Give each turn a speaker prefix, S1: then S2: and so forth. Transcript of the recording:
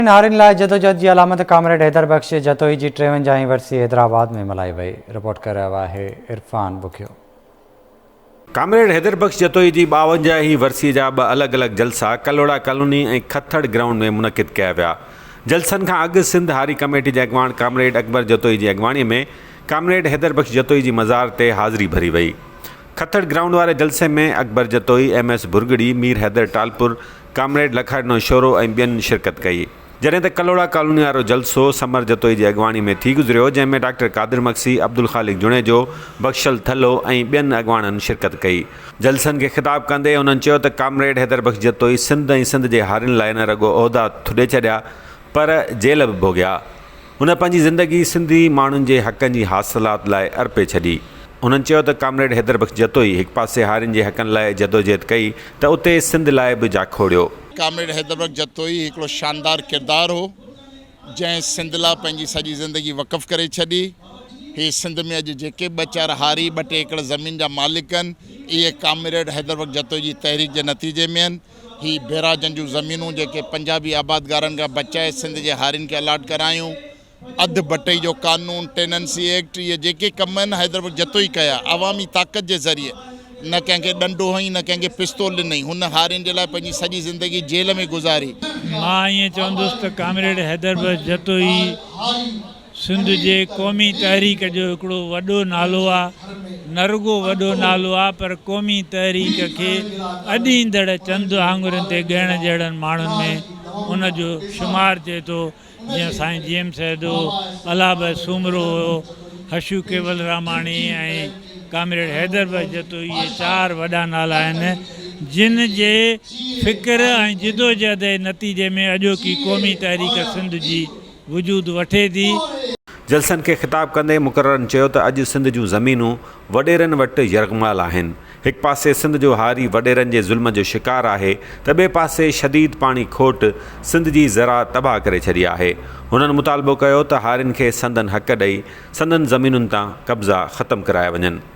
S1: नारिन लाइ जदोजहद की अलामत कामरेड हैदर बख्श जतोई की 53 वर्सी हैदराबाद में मल्हाई वई। रिपोर्ट कर रहा है इरफान बुखियो।
S2: कामरेड हैदर बख्श जतोई जी 52 वर्सी जा ब अलग अलग जलसा कलोड़ा कॉलोनी और खत्थड़ ग्राउंड में मुनक़िद किया विया। जलसन का अग सिंध हारी कमेटी के अगवान कामरेड अकबर जतोई की अगवानी में कामरेड हैदर बख्श जतोई की मज़ार ते हाज़िरी भरी वई। खत्थड़ ग्राउंड वाले जलसे में अकबर जतोई, MS भुरगड़ी, मीर हैदर टालपुर, कामरेड लखाड़नो शोरो और बियन शिरकत कई। जैसे तो कलोड़ा कॉलोनी वालो जलसो समर जतोई की अगवानी में थी गुजरियो, जैमें डॉक्टर कादिर मक्सी, अब्दुल खालिक जुणेजो, बख्शल थलो और बियन अगवानन शिरकत कई। जलसन के खिताब कंदे उन्होंने कहा कि कामरेड हैदर बख्श जतोई सिंध और सिंध के हारिन लाइ न रगो उहदा थुॾे छॾिया पर जेल भी भोगिया। उन पंहिंजी ज़िंदगी सिंधी माण्हुनि जे हक़नि जी हासिलात लाइ अर्पे छॾी। उन्होंने कहा कि कामरेड हैदर बख्श जतोई एक पासे हारिन के हक़नि लाइ जदोजहद कई तो उते सिंध लाइ भी जाखोड़ियो।
S3: कामरेड हैदर बख्श जतोई एक शानदार किरदार हो जैं सिंध ला पंहिंजी सॼी ज़िंदगी वक़फ़ करे छॾी। हे सिंध में अॼु जेके ॿ हारी 2-2 एकड़ ज़मीन जा मालिक आहिनि, इहे कामरेड हैदर बख्श जतोई जी तहरीक के नतीजे में आहिनि। ही बेराजन जूं ज़मीनूं जेके पंजाबी आबादगारनि खां बचाए सिंध के हारिन के अलाट करायूं, अध बटई जो कानून, टेनेंसी एक्ट, ये जेके कम आहिनि हैदर बख्श जतोई कया अवामी ताक़त के ज़रिए। न कंहिंखे डंडो हई, न कंहिंखे पिस्तौल ॾिनई। हुन हारिन जे लाइ पंहिंजी सॼी ज़िंदगी जेल में गुज़ारी।
S4: मां ईअं चवंदुसि त कामरेड हैदर बख्श जतोई सिंध जे क़ौमी तहरीक जो हिकिड़ो वॾो नालो आहे। न रुगो वॾो नालो आहे पर क़ौमी तहरीक खे अॾींदड़ चंद आङुरनि ते ॻणण जहिड़नि माण्हुनि में उनजो शुमार थिए थो। जीअं साईं GM सैदो, अलाब सूमरो, हशू केवल रामाणी ऐं कामरेड हैदर बख्श जतोई, इहे 4 वॾा नाला आहिनि जिन जे फ़िक्र ऐं जिदोजहद जे नतीजे में अॼोकी क़ौमी तहरीक सिंध जी वजूद वठे थी।
S2: जलसन के खिताब कंदे मुक़र्ररनि कहा कि अॼु सिंध जूं ज़मीनूं वॾेरनि वटि यरगमाल आहिनि। एक पासे सिंध जो हारी वॾेरनि जे ज़ुल्म जो शिकार है तो ॿिए पासे शदीद पानी खोट सिंध की ज़रा तबाह करे छॾी आहे। उन्होंने मुतालबो किया तो हारिन के संदन हक़ ॾेई संदन ज़मीनुनि तां कब्ज़ा ख़त्म कराया वञनि।